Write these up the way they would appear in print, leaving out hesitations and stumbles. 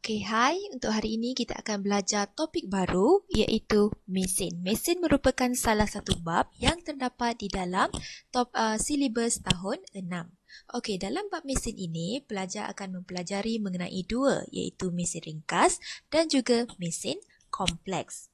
Okay, hai. Untuk hari ini kita akan belajar topik baru iaitu mesin. Mesin merupakan salah satu bab yang terdapat di dalam silibus tahun 6. Okey, dalam bab mesin ini, pelajar akan mempelajari mengenai dua iaitu mesin ringkas dan juga mesin kompleks.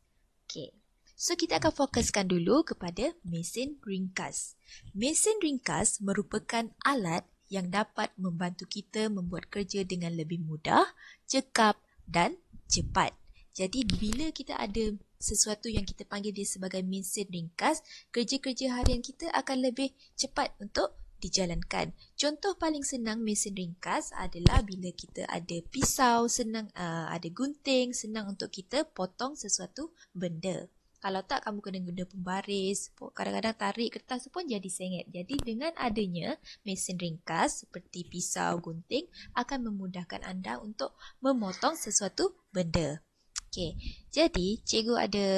Okey. So, kita akan fokuskan dulu kepada mesin ringkas. Mesin ringkas merupakan alat yang dapat membantu kita membuat kerja dengan lebih mudah, cekap dan cepat. Jadi bila kita ada sesuatu yang kita panggil dia sebagai mesin ringkas, kerja-kerja harian kita akan lebih cepat untuk dijalankan. Contoh paling senang mesin ringkas adalah bila kita ada pisau, senang ada gunting, senang untuk kita potong sesuatu benda. Kalau tak, kamu kena guna pembaris, kadang-kadang tarik kertas pun jadi sengit. Jadi dengan adanya mesin ringkas seperti pisau, gunting akan memudahkan anda untuk memotong sesuatu benda. Okey, jadi cikgu ada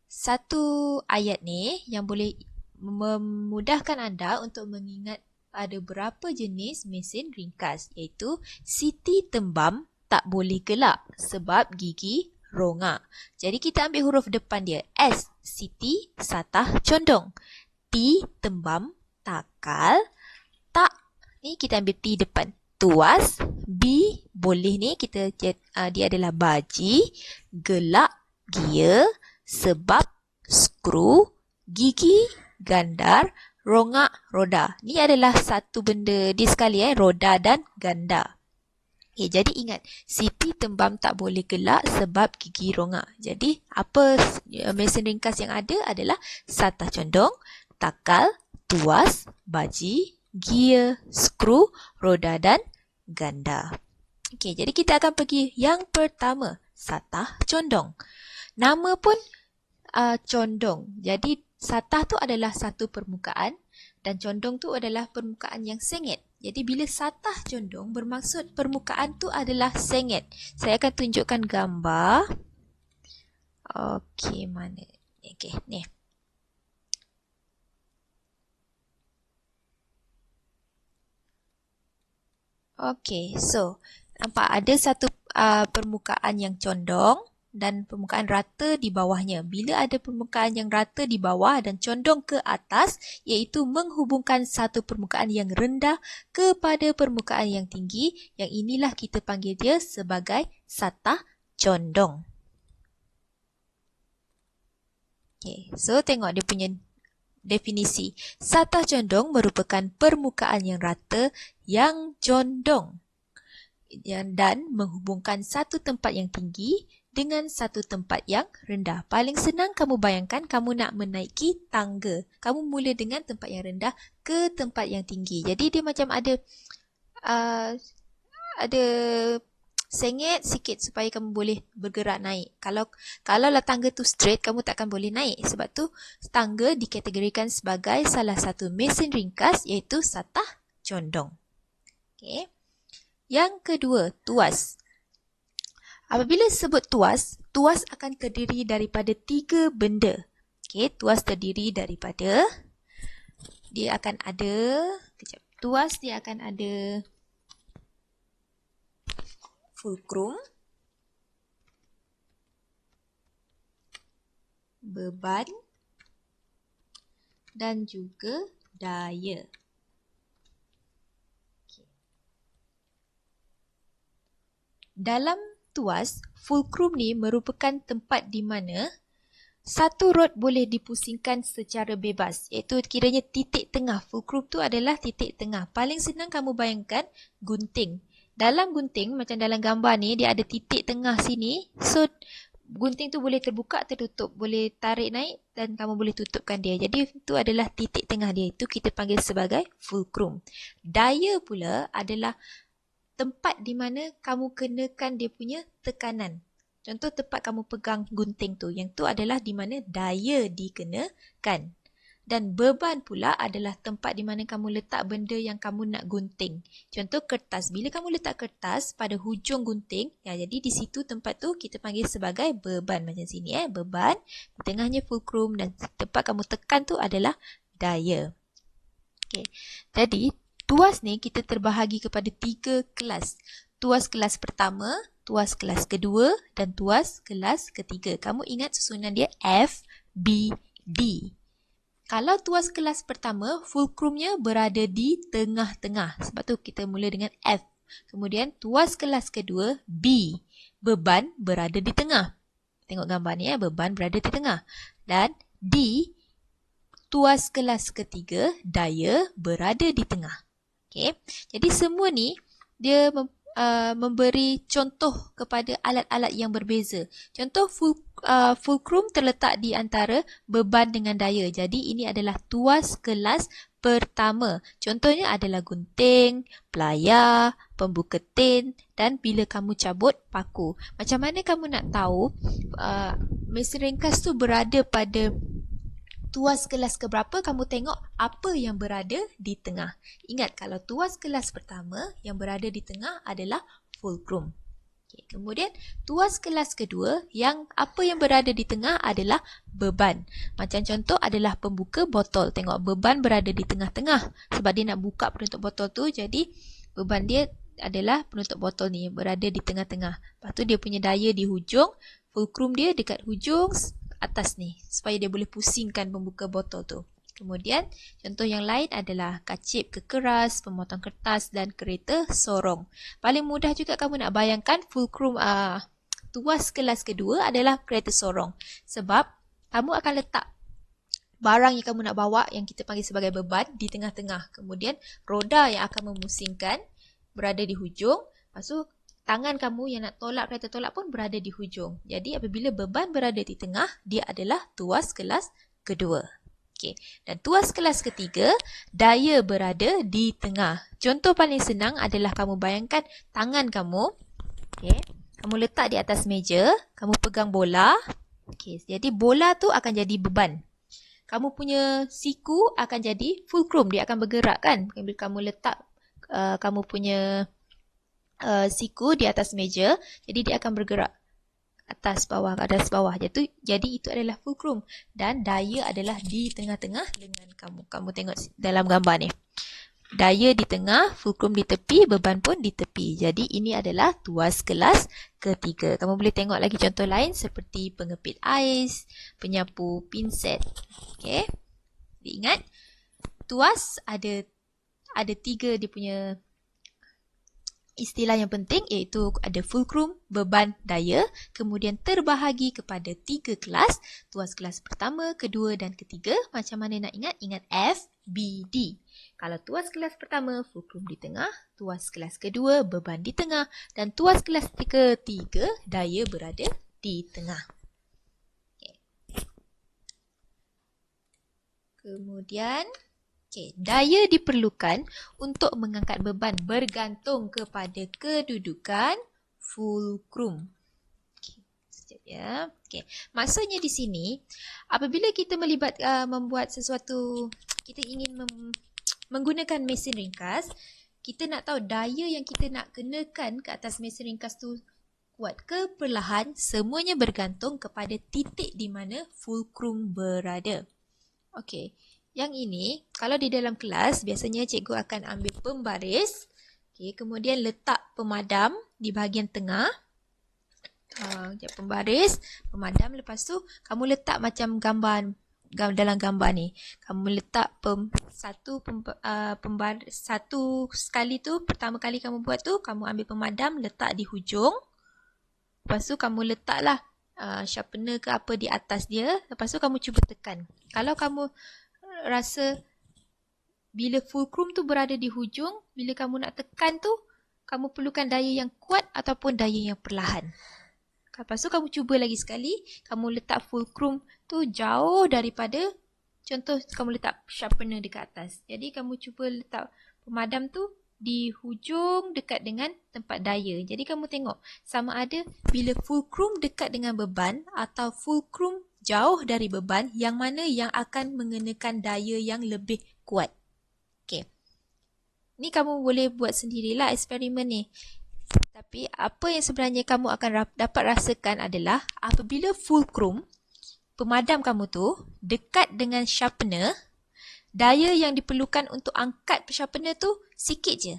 satu ayat ni yang boleh memudahkan anda untuk mengingat ada berapa jenis mesin ringkas, iaitu Siti tembam tak boleh gelak sebab gigi rongak. Jadi kita ambil huruf depan dia. S, Siti, Satah, condong. T, tembam, takal. Tak, ni kita ambil T depan. Tuas. B, boleh ni kita dia adalah baji. Gelak, gia. Sebab, skru. Gigi, gandar. Rongak, roda. Ni adalah satu benda dia sekali roda dan ganda. Okay, jadi ingat, Siti tembam tak boleh gelak sebab gigi rongak. Jadi, apa mesin ringkas yang ada adalah satah condong, takal, tuas, baji, gia, skru, roda dan ganda. Okey, jadi kita akan pergi yang pertama, satah condong. Nama pun condong. Jadi, satah tu adalah satu permukaan dan condong tu adalah permukaan yang sengit. Jadi bila satah condong bermaksud permukaan tu adalah sengit. Saya akan tunjukkan gambar. Okey, mana? Okey, ni. Okey, so nampak ada satu permukaan yang condong dan permukaan rata di bawahnya. Bila ada permukaan yang rata di bawah dan condong ke atas, iaitu menghubungkan satu permukaan yang rendah kepada permukaan yang tinggi, yang inilah kita panggil dia sebagai satah condong. Okay, so tengok dia punya definisi. Satah condong merupakan permukaan yang rata yang condong dan menghubungkan satu tempat yang tinggi dengan satu tempat yang rendah. Paling senang kamu bayangkan kamu nak menaiki tangga. Kamu mula dengan tempat yang rendah ke tempat yang tinggi. Jadi dia macam ada sengit sikit supaya kamu boleh bergerak naik. Kalaulah tangga tu straight, kamu takkan boleh naik. Sebab tu tangga dikategorikan sebagai salah satu mesin ringkas iaitu satah condong. Okey. Yang kedua, tuas. Apabila sebut tuas, tuas akan terdiri daripada 3 benda. Okey, tuas terdiri daripada tuas dia akan ada fulcrum, beban dan juga daya. Dalam tuas, fulcrum ni merupakan tempat di mana satu rod boleh dipusingkan secara bebas, iaitu kiranya titik tengah. Fulcrum tu adalah titik tengah. Paling senang kamu bayangkan gunting. Dalam gunting, macam dalam gambar ni, dia ada titik tengah sini. So, gunting tu boleh terbuka, tertutup. Boleh tarik naik dan kamu boleh tutupkan dia. Jadi, itu adalah titik tengah dia. Itu kita panggil sebagai fulcrum. Daya pula adalah tempat di mana kamu kenakan dia punya tekanan. Contoh tempat kamu pegang gunting tu. Yang tu adalah di mana daya dikenakan. Dan beban pula adalah tempat di mana kamu letak benda yang kamu nak gunting. Contoh kertas. Bila kamu letak kertas pada hujung gunting, jadi di situ tempat tu kita panggil sebagai beban. Macam sini beban. Di tengahnya fulcrum dan tempat kamu tekan tu adalah daya. Okay. Jadi tuas ni kita terbahagi kepada 3 kelas. Tuas kelas pertama, tuas kelas kedua dan tuas kelas ketiga. Kamu ingat susunan dia F, B, D. Kalau tuas kelas pertama, fulcrumnya berada di tengah-tengah. Sebab tu kita mula dengan F. Kemudian tuas kelas kedua, B. Beban berada di tengah. Tengok gambar ni ya, beban berada di tengah. Dan D, tuas kelas ketiga, daya berada di tengah. Okay. Jadi semua ni dia memberi contoh kepada alat-alat yang berbeza. Contoh fulcrum terletak di antara beban dengan daya. Jadi ini adalah tuas kelas pertama. Contohnya adalah gunting, pelayar, pembuka tin dan bila kamu cabut paku. Macam mana kamu nak tahu mesin ringkas tu berada pada tuas kelas keberapa? Kamu tengok apa yang berada di tengah. Ingat, kalau tuas kelas pertama yang berada di tengah adalah fulcrum. Okay. Kemudian tuas kelas kedua yang apa yang berada di tengah adalah beban. Macam contoh adalah pembuka botol. Tengok, beban berada di tengah-tengah sebab dia nak buka penutup botol tu. Jadi beban dia adalah penutup botol ni berada di tengah-tengah. Lepas tu dia punya daya di hujung, fulcrum dia dekat hujung atas ni supaya dia boleh pusingkan pembuka botol tu. Kemudian contoh yang lain adalah kacip kekeras, pemotong kertas dan kereta sorong. Paling mudah juga kamu nak bayangkan fulcrum tuas kelas kedua adalah kereta sorong. Sebab kamu akan letak barang yang kamu nak bawa yang kita panggil sebagai beban di tengah-tengah. Kemudian roda yang akan memusingkan berada di hujung. Lepas tu tangan kamu yang nak tolak kereta tolak pun berada di hujung. Jadi apabila beban berada di tengah, dia adalah tuas kelas kedua. Okey. Dan tuas kelas ketiga, daya berada di tengah. Contoh paling senang adalah kamu bayangkan tangan kamu. Okey. Kamu letak di atas meja, kamu pegang bola. Okey. Jadi bola tu akan jadi beban. Kamu punya siku akan jadi fulcrum, dia akan bergerak kan. Bila kamu letak kamu punya siku di atas meja, jadi dia akan bergerak atas bawah. Jadi itu adalah fulcrum dan daya adalah di tengah-tengah dengan kamu. Kamu tengok dalam gambar ni. Daya di tengah, fulcrum di tepi, beban pun di tepi. Jadi ini adalah tuas kelas ketiga. Kamu boleh tengok lagi contoh lain seperti pengepit ais, penyapu pinset. Okey. Diingat, tuas ada tiga dia punya istilah yang penting, iaitu ada fulcrum, beban, daya, kemudian terbahagi kepada 3 kelas, tuas kelas pertama, kedua dan ketiga. Macam mana nak ingat? Ingat F, B, D. Kalau tuas kelas pertama, fulcrum di tengah, tuas kelas kedua, beban di tengah, dan tuas kelas ketiga, daya berada di tengah. Okay. Kemudian daya diperlukan untuk mengangkat beban bergantung kepada kedudukan fulcrum. Sekejap ya. Maksudnya di sini, apabila kita membuat sesuatu, kita ingin menggunakan mesin ringkas, kita nak tahu daya yang kita nak kenakan ke atas mesin ringkas tu kuat ke perlahan, semuanya bergantung kepada titik di mana fulcrum berada. Okey. Yang ini, kalau di dalam kelas, biasanya cikgu akan ambil pembaris. Kemudian letak pemadam di bahagian tengah. Pembaris, pemadam. Lepas tu, kamu letak macam dalam gambar ni. Kamu letak satu sekali tu, pertama kali kamu buat tu, kamu ambil pemadam, letak di hujung. Lepas tu, kamu letaklah sharpener ke apa di atas dia. Lepas tu, kamu cuba tekan. Kalau kamu rasa bila fulcrum tu berada di hujung, bila kamu nak tekan tu, kamu perlukan daya yang kuat ataupun daya yang perlahan. Lepas tu kamu cuba lagi sekali, kamu letak fulcrum tu jauh daripada, contoh kamu letak sharpener dekat atas. Jadi kamu cuba letak pemadam tu di hujung dekat dengan tempat daya. Jadi kamu tengok sama ada bila fulcrum dekat dengan beban atau fulcrum jauh dari beban, yang mana yang akan mengenakan daya yang lebih kuat. Okey. Ni kamu boleh buat sendirilah eksperimen ni. Tapi apa yang sebenarnya kamu akan dapat rasakan adalah apabila fulcrum, pemadam kamu tu dekat dengan sharpener, daya yang diperlukan untuk angkat sharpener tu sikit je.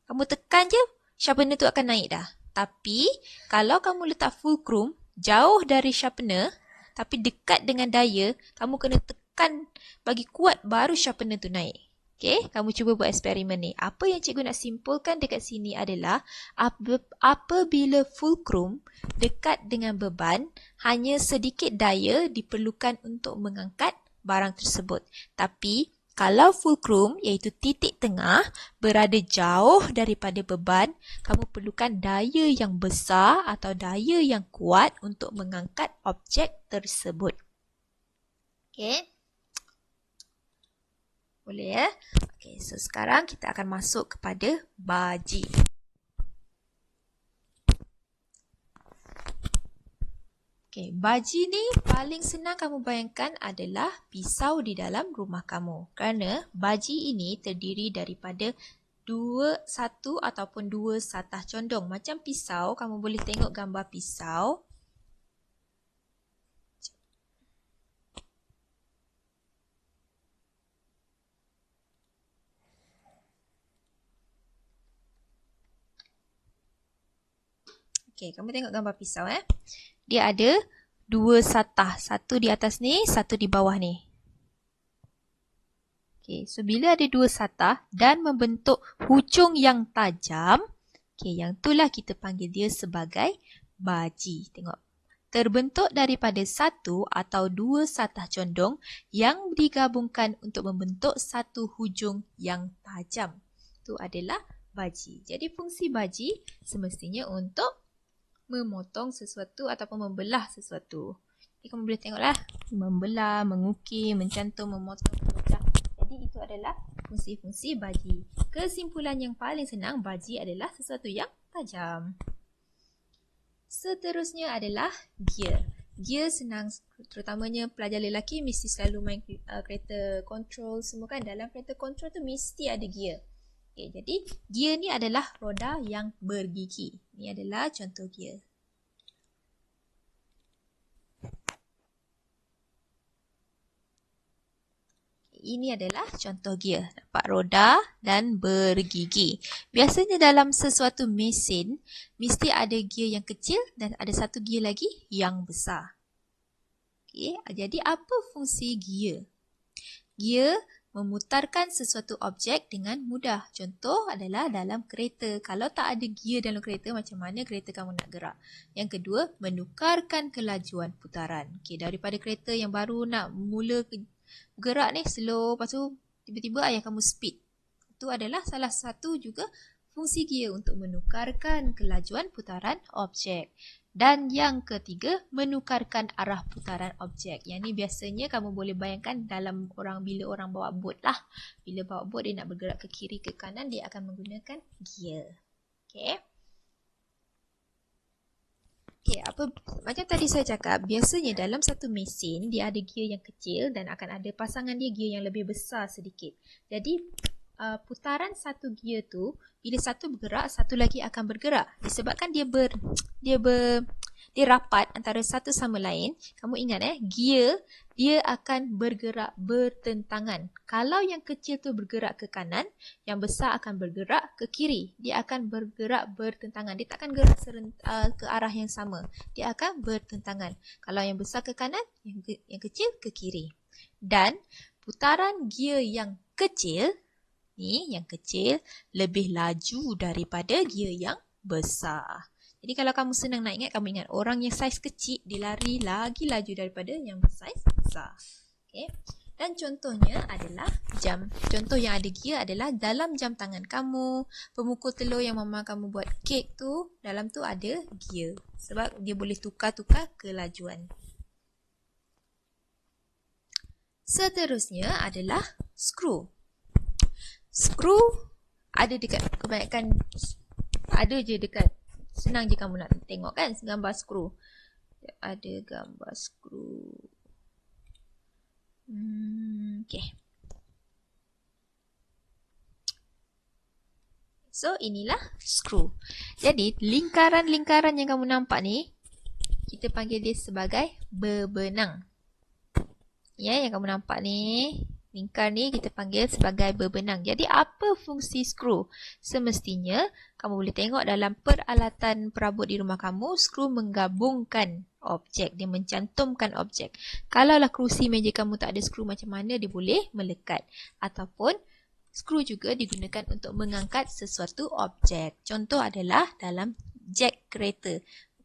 Kamu tekan je, sharpener tu akan naik dah. Tapi kalau kamu letak fulcrum jauh dari sharpener tapi dekat dengan daya, kamu kena tekan bagi kuat baru sharpener tu naik. Okey, kamu cuba buat eksperimen ni. Apa yang cikgu nak simpulkan dekat sini adalah apabila fulcrum dekat dengan beban, hanya sedikit daya diperlukan untuk mengangkat barang tersebut. Tapi kalau fulcrum iaitu titik tengah berada jauh daripada beban, kamu perlukan daya yang besar atau daya yang kuat untuk mengangkat objek tersebut. Okey. Boleh ya? Okey, so sekarang kita akan masuk kepada baji. Okay, baji ni paling senang kamu bayangkan adalah pisau di dalam rumah kamu. Kerana baji ini terdiri daripada satu ataupun dua satah condong. Macam pisau, kamu boleh tengok gambar pisau. Okay, kamu tengok gambar pisau Dia ada dua satah. Satu di atas ni, satu di bawah ni. Okay, so bila ada dua satah dan membentuk hujung yang tajam, okay, yang itulah kita panggil dia sebagai baji. Tengok. Terbentuk daripada satu atau dua satah condong yang digabungkan untuk membentuk satu hujung yang tajam. Itu adalah baji. Jadi fungsi baji semestinya untuk memotong sesuatu ataupun membelah sesuatu. Jadi kamu boleh tengoklah, membelah, mengukir, mencantum, memotong, memecah. Jadi itu adalah fungsi-fungsi baji. Kesimpulan yang paling senang, baji adalah sesuatu yang tajam. Seterusnya adalah gear. Gear senang, terutamanya pelajar lelaki mesti selalu main kereta control semua kan. Dalam kereta control tu mesti ada gear. Okay, jadi gear ni adalah roda yang bergigi. Ini adalah contoh gear. Ini adalah contoh gear. Nampak roda dan bergigi. Biasanya dalam sesuatu mesin, mesti ada gear yang kecil dan ada satu gear lagi yang besar. Okay, jadi apa fungsi gear? Gear memutarkan sesuatu objek dengan mudah. Contoh adalah dalam kereta. Kalau tak ada gear dalam kereta, macam mana kereta kamu nak gerak? Yang kedua, menukarkan kelajuan putaran. Okay, daripada kereta yang baru nak mula gerak ni slow, lepas tu tiba-tiba ayah kamu speed. Itu adalah salah satu juga fungsi gear untuk menukarkan kelajuan putaran objek. Dan yang ketiga, menukarkan arah putaran objek. Yang ni biasanya kamu boleh bayangkan dalam bila orang bawa bot lah. Bila bawa bot dia nak bergerak ke kiri ke kanan, dia akan menggunakan gear. Okay. Okay, macam tadi saya cakap, biasanya dalam satu mesin dia ada gear yang kecil dan akan ada pasangan dia gear yang lebih besar sedikit. Jadi putaran satu gear tu, bila satu bergerak, satu lagi akan bergerak. Disebabkan dia rapat antara satu sama lain. Kamu ingat gear dia akan bergerak bertentangan. Kalau yang kecil tu bergerak ke kanan, yang besar akan bergerak ke kiri. Dia akan bergerak bertentangan. Dia tak akan gerak ke arah yang sama. Dia akan bertentangan. Kalau yang besar ke kanan, yang kecil ke kiri. Dan putaran gear yang kecil lebih laju daripada gear yang besar. Jadi kalau kamu senang nak ingat, kamu ingat orang yang saiz kecil dia lari lagi laju daripada yang saiz besar. Okay. Dan contohnya adalah jam. Contoh yang ada gear adalah dalam jam tangan kamu, pemukul telur yang mama kamu buat kek tu, dalam tu ada gear. Sebab dia boleh tukar-tukar kelajuan. Seterusnya adalah skru. Skru ada dekat kebanyakan, ada je dekat, senang je kamu nak tengok kan gambar skru. Ada gambar skru. Okay. So inilah skru. Jadi lingkaran-lingkaran yang kamu nampak ni, kita panggil dia sebagai bebenang. Ya, yang kamu nampak ni, Lingkar ni kita panggil sebagai berbenang. Jadi apa fungsi skru? Semestinya kamu boleh tengok dalam peralatan perabot di rumah kamu, skru menggabungkan objek, dia mencantumkan objek. Kalaulah kerusi meja kamu tak ada skru, macam mana dia boleh melekat? Ataupun skru juga digunakan untuk mengangkat sesuatu objek. Contoh adalah dalam jack kereta.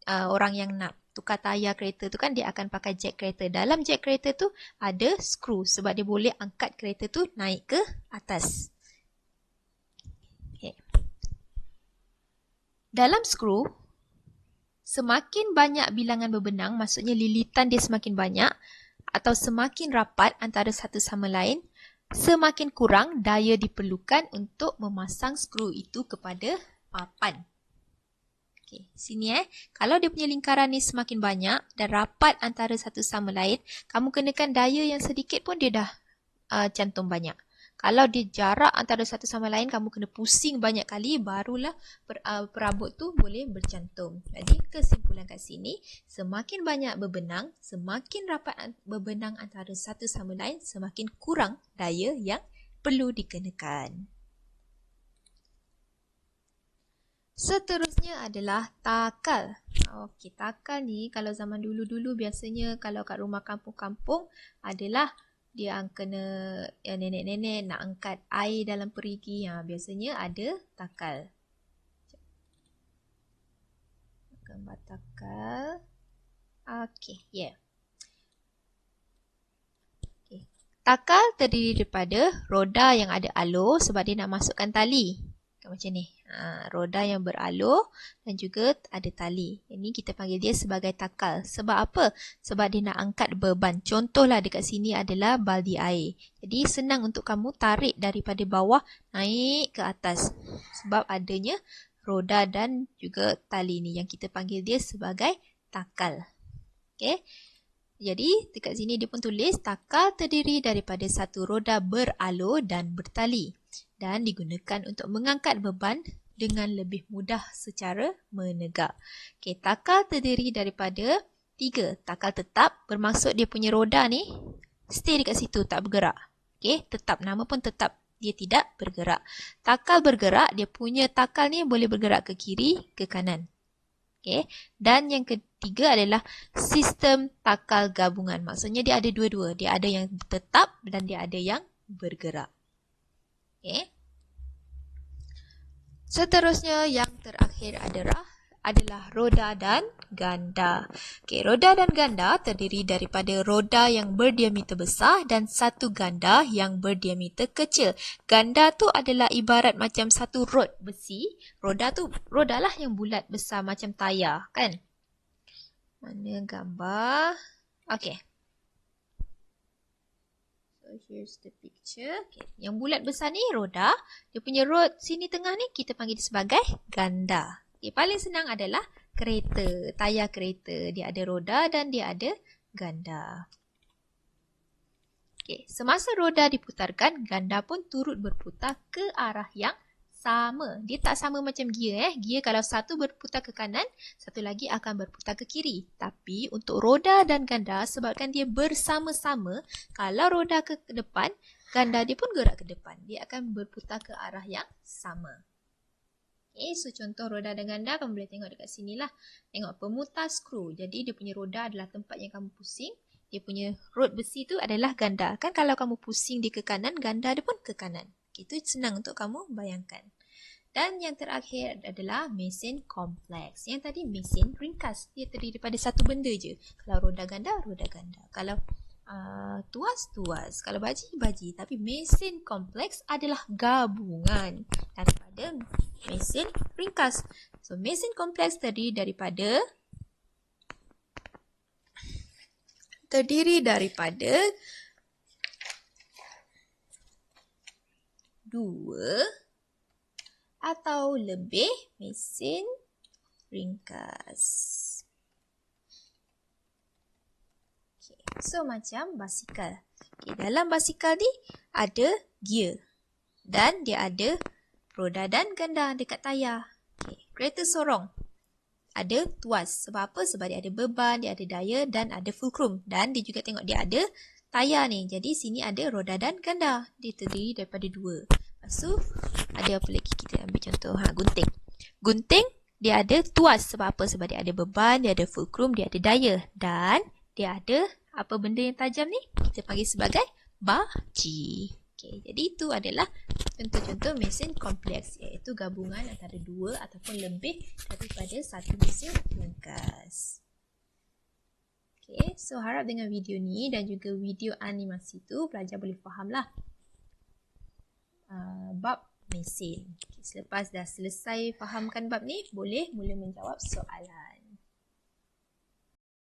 Orang yang nak tukar tayar kereta tu kan dia akan pakai jack kereta. Dalam jack kereta tu ada skru sebab dia boleh angkat kereta tu naik ke atas. Okay. Dalam skru, semakin banyak bilangan berbenang, maksudnya lilitan dia semakin banyak atau semakin rapat antara satu sama lain, semakin kurang daya diperlukan untuk memasang skru itu kepada papan. Okay, sini kalau dia punya lingkaran ni semakin banyak dan rapat antara satu sama lain, kamu kenakan daya yang sedikit pun dia dah cantum banyak. Kalau dia jarak antara satu sama lain, kamu kena pusing banyak kali, barulah perabot tu boleh bercantum. Jadi kesimpulan kat sini, semakin banyak berbenang, semakin rapat berbenang antara satu sama lain, semakin kurang daya yang perlu dikenakan. Seterusnya adalah takal. Okey, takal ni kalau zaman dulu-dulu biasanya kalau kat rumah kampung-kampung adalah dia kena nenek-nenek nak angkat air dalam perigi. Biasanya ada takal. Gambar takal. Okey, yeah. Okay. Takal terdiri daripada roda yang ada alur sebab dia nak masukkan tali. Macam ni. Roda yang beralur dan juga ada tali. Ini kita panggil dia sebagai takal. Sebab apa? Sebab dia nak angkat beban. Contohlah dekat sini adalah baldi air. Jadi senang untuk kamu tarik daripada bawah naik ke atas. Sebab adanya roda dan juga tali ni yang kita panggil dia sebagai takal. Okey. Jadi dekat sini dia pun tulis takal terdiri daripada satu roda beralur dan bertali dan digunakan untuk mengangkat beban dengan lebih mudah secara menegak. Okey, takal terdiri daripada 3. Takal tetap bermaksud dia punya roda ni stay dekat situ, tak bergerak. Okey, tetap, nama pun tetap, dia tidak bergerak. Takal bergerak, dia punya takal ni boleh bergerak ke kiri, ke kanan. Okey, dan yang ketiga adalah sistem takal gabungan. Maksudnya dia ada dua-dua. Dia ada yang tetap dan dia ada yang bergerak. Okey. Seterusnya yang terakhir adalah roda dan ganda. Okey, roda dan ganda terdiri daripada roda yang berdiameter besar dan satu ganda yang berdiameter kecil. Ganda tu adalah ibarat macam satu rod besi. Roda lah yang bulat besar macam tayar, kan? Mana gambar? Okey. So here's the picture. Okay. Yang bulat besar ni roda. Dia punya rod sini tengah ni kita panggil sebagai ganda. Okay. Paling senang adalah kereta, tayar kereta. Dia ada roda dan dia ada ganda. Okay. Semasa roda diputarkan, ganda pun turut berputar ke arah yang sama. Dia tak sama macam gear. Gear kalau satu berputar ke kanan, satu lagi akan berputar ke kiri. Tapi untuk roda dan ganda, sebabkan dia bersama-sama, kalau roda ke depan, ganda dia pun gerak ke depan. Dia akan berputar ke arah yang sama. Okay, so contoh roda dan ganda, kamu boleh tengok dekat sini lah. Tengok pemutar skru. Jadi dia punya roda adalah tempat yang kamu pusing. Dia punya rod besi tu adalah ganda. Kan kalau kamu pusing dia ke kanan, ganda dia pun ke kanan. Itu senang untuk kamu bayangkan. Dan yang terakhir adalah mesin kompleks. Yang tadi mesin ringkas. Dia terdiri daripada satu benda je. Kalau roda ganda, roda ganda. Kalau tuas, tuas. Kalau baji, baji. Tapi mesin kompleks adalah gabungan daripada mesin ringkas. So, mesin kompleks terdiri daripada dua atau lebih mesin ringkas. Okay. So macam basikal. Okay. Dalam basikal ni ada gear dan dia ada roda dan ganda dekat tayar. Okay. Kereta sorong ada tuas. Sebab apa? Sebab dia ada beban, dia ada daya dan ada fulcrum. Dan dia juga tengok dia ada tayar ni. Jadi sini ada roda dan ganda. Dia terdiri daripada dua. Lepas tu ada apa lagi? Kita ambil contoh. Gunting. Gunting dia ada tuas. Sebab apa? Sebab dia ada beban, dia ada fulcrum, dia ada daya. Dan dia ada apa benda yang tajam ni? Kita panggil sebagai baji. Okay, jadi itu adalah contoh-contoh mesin kompleks, iaitu gabungan antara dua ataupun lebih daripada satu mesin ringkas. Okay, so harap dengan video ni dan juga video animasi tu pelajar boleh fahamlah bab mesin. Okay, selepas dah selesai fahamkan bab ni, boleh mula menjawab soalan.